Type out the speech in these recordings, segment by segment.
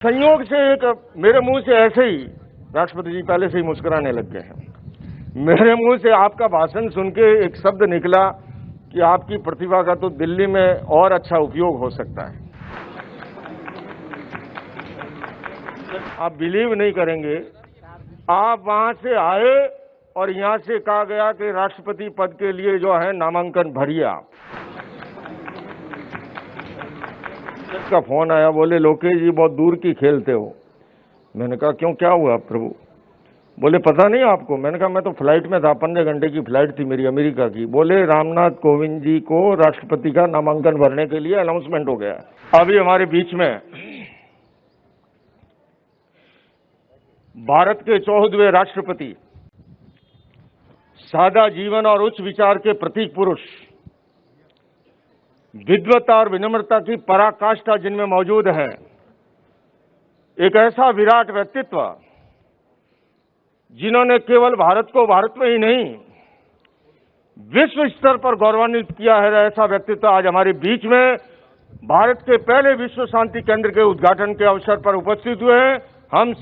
संयोग से एक मेरे मुंह से ऐसे ही राष्ट्रपति जी पहले से ही मुस्कुराने लग गए हैं। मेरे मुंह से आपका भाषण सुन के एक शब्द निकला कि आपकी प्रतिभा का तो दिल्ली में और अच्छा उपयोग हो सकता है। आप बिलीव नहीं करेंगे, आप वहां से आए और यहां से कहा गया कि राष्ट्रपति पद के लिए जो है नामांकन भरिए आप। का फोन आया, बोले लोकेश जी बहुत दूर की खेलते हो। मैंने कहा क्यों, क्या हुआ प्रभु? बोले पता नहीं आपको? मैंने कहा मैं तो फ्लाइट में था, 15 घंटे की फ्लाइट थी मेरी अमेरिका की। बोले रामनाथ कोविंद जी को राष्ट्रपति का नामांकन भरने के लिए अनाउंसमेंट हो गया। अभी हमारे बीच में भारत के 14वें राष्ट्रपति, सादा जीवन और उच्च विचार के प्रतीक पुरुष, विद्वता और विनम्रता की पराकाष्ठा जिनमें मौजूद है, एक ऐसा विराट व्यक्तित्व जिन्होंने केवल भारत को भारत में ही नहीं विश्व स्तर पर गौरवान्वित किया है, ऐसा व्यक्तित्व आज हमारे बीच में भारत के पहले विश्व शांति केंद्र के उद्घाटन के अवसर पर उपस्थित हुए हैं। हम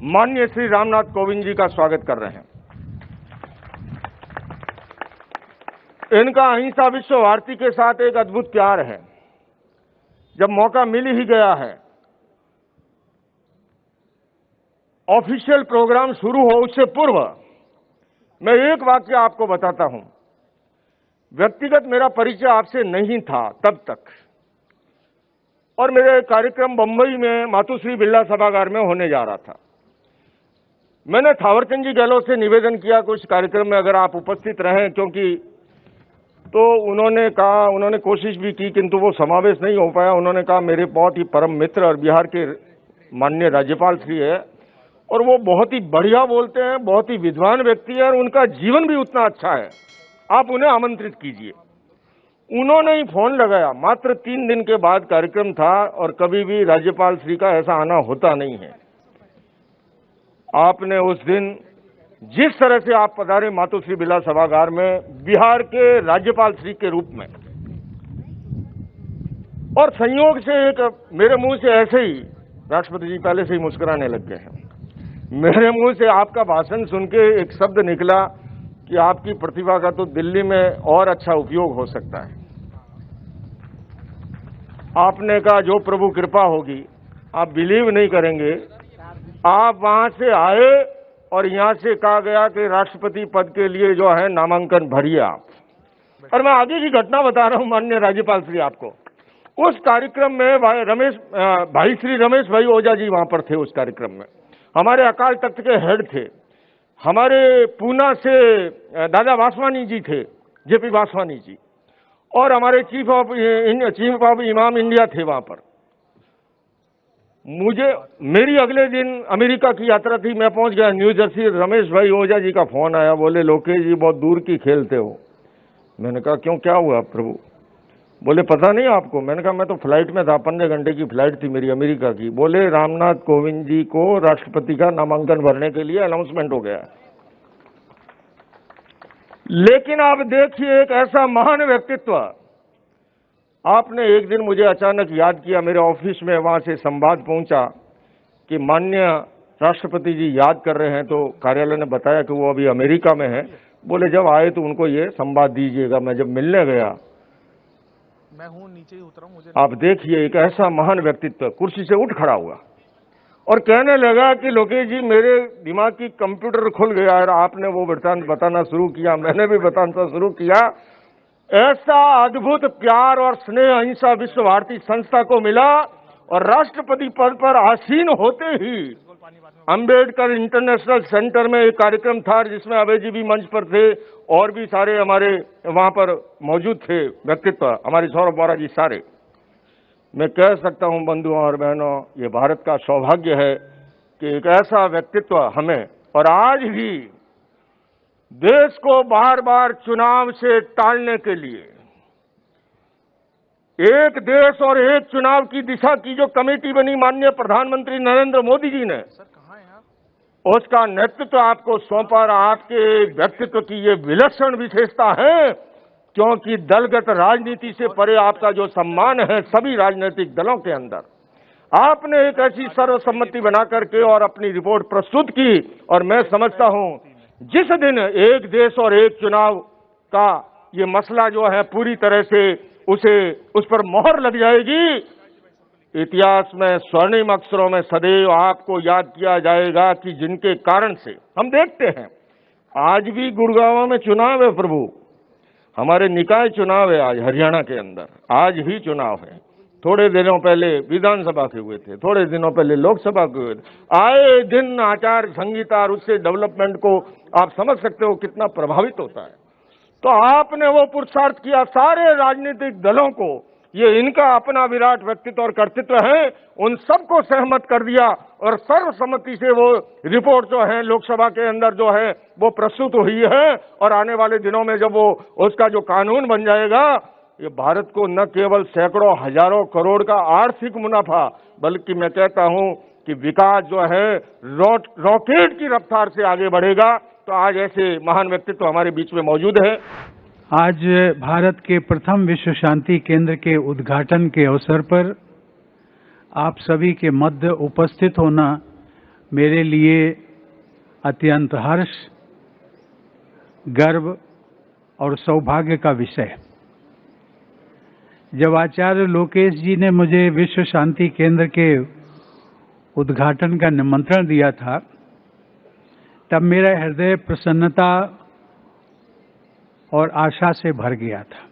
माननीय श्री रामनाथ कोविंद जी का स्वागत कर रहे हैं। इनका अहिंसा विश्व भारती के साथ एक अद्भुत प्यार है। जब मौका मिल ही गया है, ऑफिशियल प्रोग्राम शुरू हो उससे पूर्व मैं एक वाक्य आपको बताता हूं। व्यक्तिगत मेरा परिचय आपसे नहीं था तब तक, और मेरे कार्यक्रम बंबई में मातुश्री बिरला सभागार में होने जा रहा था। मैंने थावरचंद जी गहलोत से निवेदन किया कि उस कार्यक्रम में अगर आप उपस्थित रहें, क्योंकि तो उन्होंने कहा, उन्होंने कोशिश भी की किंतु वो समावेश नहीं हो पाया। उन्होंने कहा मेरे बहुत ही परम मित्र और बिहार के माननीय राज्यपाल श्री है और वो बहुत ही बढ़िया बोलते हैं, बहुत ही विद्वान व्यक्ति है और उनका जीवन भी उतना अच्छा है, आप उन्हें आमंत्रित कीजिए। उन्होंने ही फोन लगाया। मात्र 3 दिन के बाद कार्यक्रम था और कभी भी राज्यपाल श्री का ऐसा आना होता नहीं है। आपने उस दिन जिस तरह से आप पधारे मातुश्री बिरला सभागार में बिहार के राज्यपाल श्री के रूप में, और संयोग से एक मेरे मुंह से ऐसे ही राष्ट्रपति जी पहले से ही मुस्कुराने लग गए हैं। मेरे मुंह से आपका भाषण सुन के एक शब्द निकला कि आपकी प्रतिभा का तो दिल्ली में और अच्छा उपयोग हो सकता है। आपने कहा जो प्रभु कृपा होगी। आप बिलीव नहीं करेंगे, आप वहां से आए और यहां से कहा गया कि राष्ट्रपति पद के लिए जो है नामांकन भरिए आप। और मैं आगे की घटना बता रहा हूं माननीय राज्यपाल श्री आपको। उस कार्यक्रम में भाई श्री रमेश भाई ओझा जी वहां पर थे। उस कार्यक्रम में हमारे अकाल तख्त के हेड थे, हमारे पूना से दादा वासवानी जी थे, जेपी वासवानी जी, और हमारे चीफ ऑफ इमाम इंडिया थे वहां पर। मेरी अगले दिन अमेरिका की यात्रा थी, मैं पहुंच गया न्यू जर्सी। रमेश भाई ओझा जी का फोन आया, बोले लोकेश जी बहुत दूर की खेलते हो। मैंने कहा क्यों, क्या हुआ प्रभु? बोले पता नहीं आपको? मैंने कहा मैं तो फ्लाइट में था, 15 घंटे की फ्लाइट थी मेरी अमेरिका की। बोले रामनाथ कोविंद जी को राष्ट्रपति का नामांकन भरने के लिए अनाउंसमेंट हो गया। लेकिन आप देखिए, एक ऐसा महान व्यक्तित्व, आपने एक दिन मुझे अचानक याद किया। मेरे ऑफिस में वहां से संवाद पहुंचा कि माननीय राष्ट्रपति जी याद कर रहे हैं, तो कार्यालय ने बताया कि वो अभी अमेरिका में है। बोले जब आए तो उनको ये संवाद दीजिएगा। मैं जब मिलने गया, मैं हूं नीचे ही उतरा, मुझे आप देखिए एक ऐसा महान व्यक्तित्व कुर्सी से उठ खड़ा हुआ और कहने लगा कि लोकेश जी मेरे दिमाग की कंप्यूटर खुल गया और आपने वो वृत्तांत बताना शुरू किया, मैंने भी बताना शुरू किया। ऐसा अद्भुत प्यार और स्नेह अहिंसा विश्व भारती संस्था को मिला और राष्ट्रपति पद पर आसीन होते ही अंबेडकर इंटरनेशनल सेंटर में एक कार्यक्रम था जिसमें अभय जी भी मंच पर थे और भी सारे हमारे वहां पर मौजूद थे व्यक्तित्व, हमारे सौरभ वोरा जी सारे। मैं कह सकता हूं बंधुओं और बहनों, ये भारत का सौभाग्य है कि एक ऐसा व्यक्तित्व हमें, और आज भी देश को बार बार चुनाव से टालने के लिए एक देश और एक चुनाव की दिशा की जो कमेटी बनी माननीय प्रधानमंत्री नरेंद्र मोदी जी ने, उसका नेतृत्व आपको सौंपा। आपके व्यक्तित्व की ये विलक्षण विशेषता है क्योंकि दलगत राजनीति से परे आपका जो सम्मान है सभी राजनीतिक दलों के अंदर, आपने एक ऐसी सर्वसम्मति बना करके और अपनी रिपोर्ट प्रस्तुत की, और मैं समझता हूं जिस दिन एक देश और एक चुनाव का ये मसला जो है पूरी तरह से उस पर मोहर लग जाएगी, इतिहास में स्वर्णिम अक्षरों में सदैव आपको याद किया जाएगा कि जिनके कारण से हम देखते हैं आज भी गुड़गांव में चुनाव है प्रभु, हमारे निकाय चुनाव है आज हरियाणा के अंदर, आज ही चुनाव है। थोड़े दिनों पहले विधानसभा के हुए थे, थोड़े दिनों पहले लोकसभा के हुए थे। आए दिन आचार संहिता और उससे डेवलपमेंट को आप समझ सकते हो कितना प्रभावित होता है। तो आपने वो पुरुषार्थ किया, सारे राजनीतिक दलों को, ये इनका अपना विराट व्यक्तित्व और कर्तृत्व है, उन सबको सहमत कर दिया और सर्वसम्मति से वो रिपोर्ट जो है लोकसभा के अंदर जो है वो प्रस्तुत हुई है। और आने वाले दिनों में जब वो उसका जो कानून बन जाएगा, ये भारत को न केवल सैकड़ों हजारों करोड़ का आर्थिक मुनाफा, बल्कि मैं कहता हूं कि विकास जो है रॉकेट की रफ्तार से आगे बढ़ेगा। तो आज ऐसे महान व्यक्तित्व हमारे बीच में मौजूद है। आज भारत के प्रथम विश्व शांति केंद्र के उद्घाटन के अवसर पर आप सभी के मध्य उपस्थित होना मेरे लिए अत्यंत हर्ष, गर्व और सौभाग्य का विषय है। जब आचार्य लोकेश जी ने मुझे विश्व शांति केंद्र के उद्घाटन का निमंत्रण दिया था, तब मेरा हृदय प्रसन्नता और आशा से भर गया था।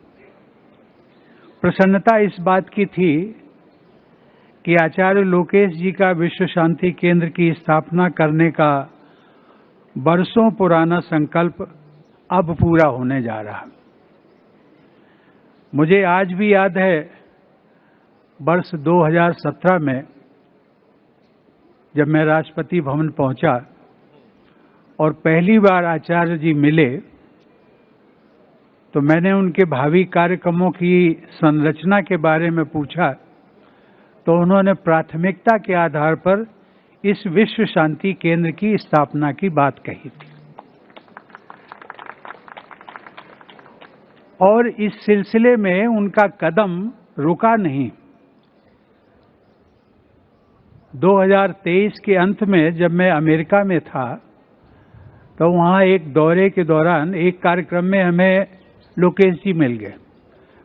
प्रसन्नता इस बात की थी कि आचार्य लोकेश जी का विश्व शांति केंद्र की स्थापना करने का बरसों पुराना संकल्प अब पूरा होने जा रहा। मुझे आज भी याद है, वर्ष 2017 में जब मैं राष्ट्रपति भवन पहुंचा और पहली बार आचार्य जी मिले, तो मैंने उनके भावी कार्यक्रमों की संरचना के बारे में पूछा, तो उन्होंने प्राथमिकता के आधार पर इस विश्व शांति केंद्र की स्थापना की बात कही थी। और इस सिलसिले में उनका कदम रुका नहीं। 2023 के अंत में जब मैं अमेरिका में था, तो वहाँ एक दौरे के दौरान एक कार्यक्रम में हमें लोकेश जी मिल गए।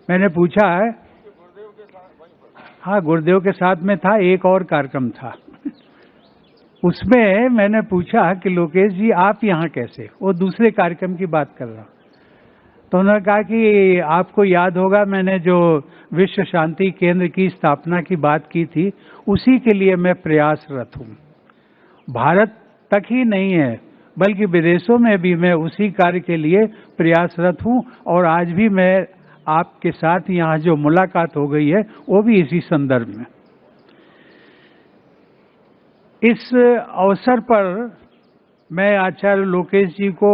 मैंने पूछा, हाँ गुरुदेव के साथ में था, एक और कार्यक्रम था, उसमें मैंने पूछा कि लोकेश जी आप यहाँ कैसे? वो दूसरे कार्यक्रम की बात कर रहा। तो उन्होंने कहा कि आपको याद होगा मैंने जो विश्व शांति केंद्र की स्थापना की बात की थी, उसी के लिए मैं प्रयासरत हूँ। भारत तक ही नहीं है बल्कि विदेशों में भी मैं उसी कार्य के लिए प्रयासरत हूँ। और आज भी मैं आपके साथ यहाँ जो मुलाकात हो गई है वो भी इसी संदर्भ में। इस अवसर पर मैं आचार्य लोकेश जी को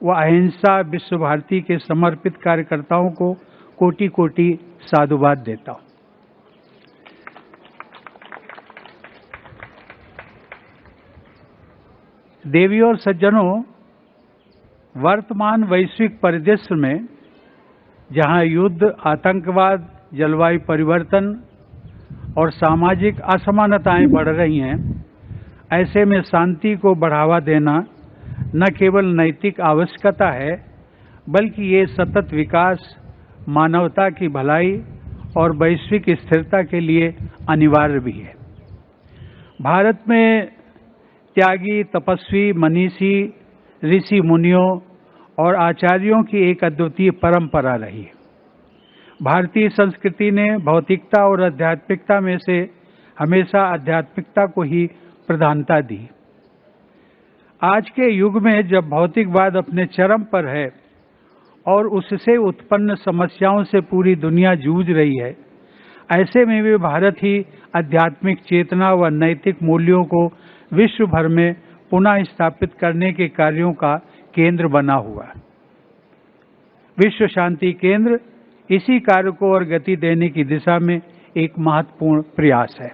व अहिंसा विश्व भारती के समर्पित कार्यकर्ताओं को कोटि कोटि साधुवाद देता हूँ। देवी और सज्जनों, वर्तमान वैश्विक परिदृश्य में जहां युद्ध, आतंकवाद, जलवायु परिवर्तन और सामाजिक असमानताएं बढ़ रही हैं, ऐसे में शांति को बढ़ावा देना न केवल नैतिक आवश्यकता है बल्कि ये सतत विकास, मानवता की भलाई और वैश्विक स्थिरता के लिए अनिवार्य भी है। भारत में त्यागी, तपस्वी, मनीषी, ऋषि मुनियों और आचार्यों की एक अद्वितीय परंपरा रही है। भारतीय संस्कृति ने भौतिकता और आध्यात्मिकता में से हमेशा आध्यात्मिकता को ही प्रधानता दी। आज के युग में जब भौतिकवाद अपने चरम पर है और उससे उत्पन्न समस्याओं से पूरी दुनिया जूझ रही है, ऐसे में भी भारत ही आध्यात्मिक चेतना व नैतिक मूल्यों को विश्व भर में पुनः स्थापित करने के कार्यों का केंद्र बना हुआ। विश्व शांति केंद्र इसी कार्य को और गति देने की दिशा में एक महत्वपूर्ण प्रयास है।